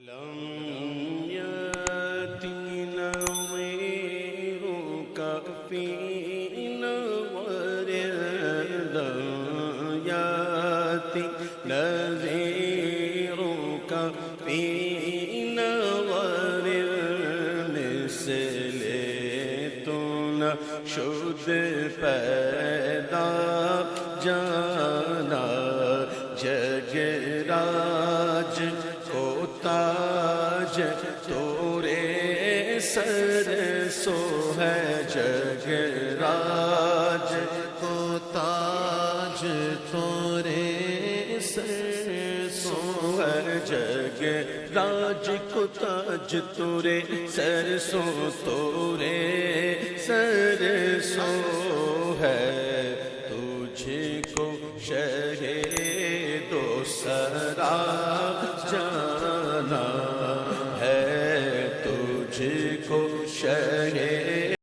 لم يأتي نظيرك في نظر لم يأتي نظيرك في نظر مثل تو نشد پیدا جانا جگراج کو تاج تورے سر سو ہے جگراج کو تاج تورے سر سو ہے جگراج کو تاج تورے سر سو تورے سر سو ہے تجھ کو شہ دو سرا جانا ہے تجھ کو شہ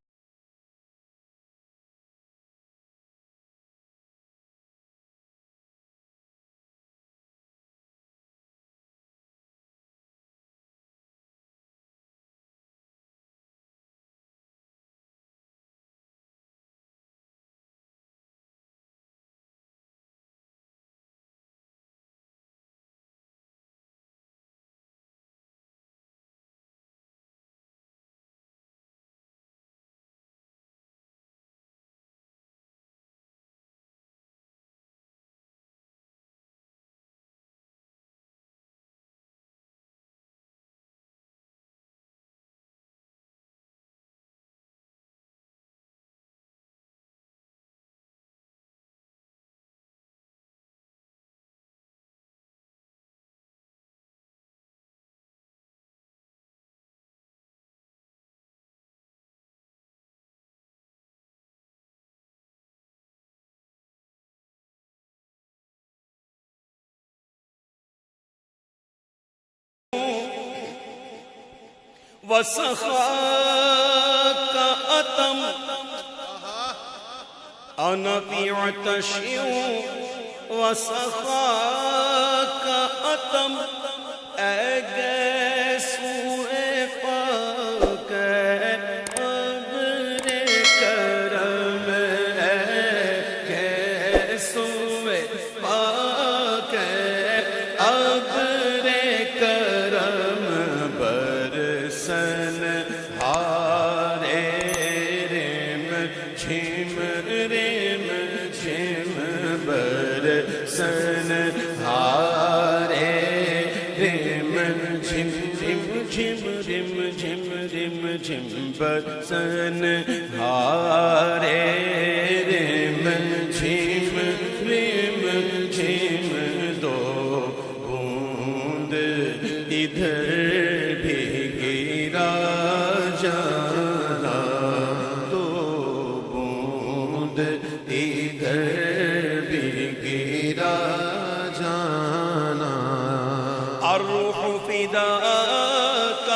وسخاك أتم أنا في عطش وسخاك أتم أجسو إفاك أبر كرم أجسو إفاك أبر كرم برسن ہارے رم جھم رم جھم برسن ہارے رم جھم رم جھم رم جھم رم جھم برسن ہارے رم جھم رم جھم دو بوند ادھر بھی گرا جانا دو بوند ادھر بھی گرا جانا الروح فداک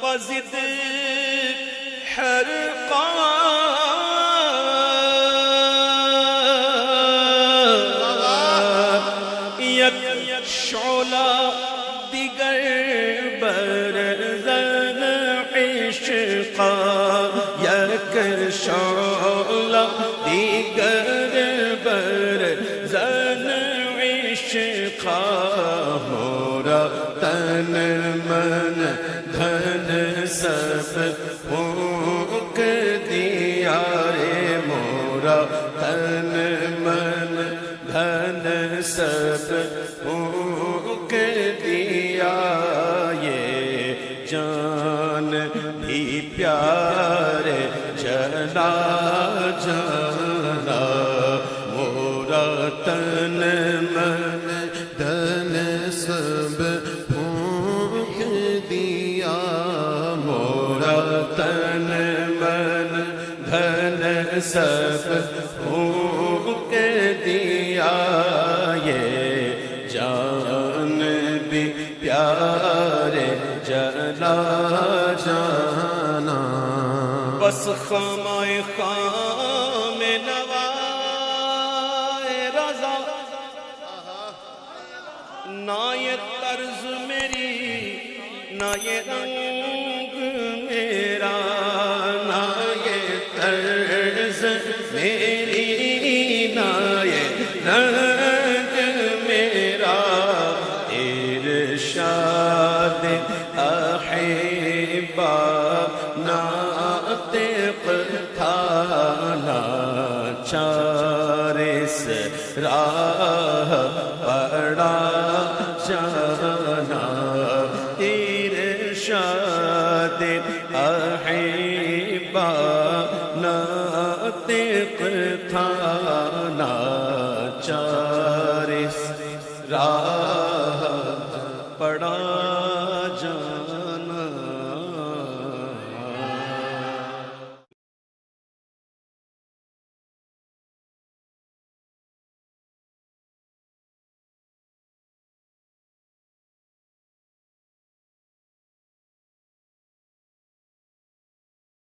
فزد حرقا یک شعلہ دیگر برزن عشقا یک شعلہ دیگر برزن عشقا مورا تن من دھن سب پھونک دیا رے مورا تن من دھن سب پھونک دیا یہ جان بھی پیارے چلا جانا مورا تن من دھن سب پھونک دیا مورا تن من دھن سب پھونک دیا یہ جان بھی پیارے جلا جانا بس خامائے خام نوائے رضا نہ یہ طرز میری نہ یہ رنگ میرا نہ یہ طرز میری نہ یہ رنگ میرا ارشاد احبا ناطق تھا ناچار اس راہ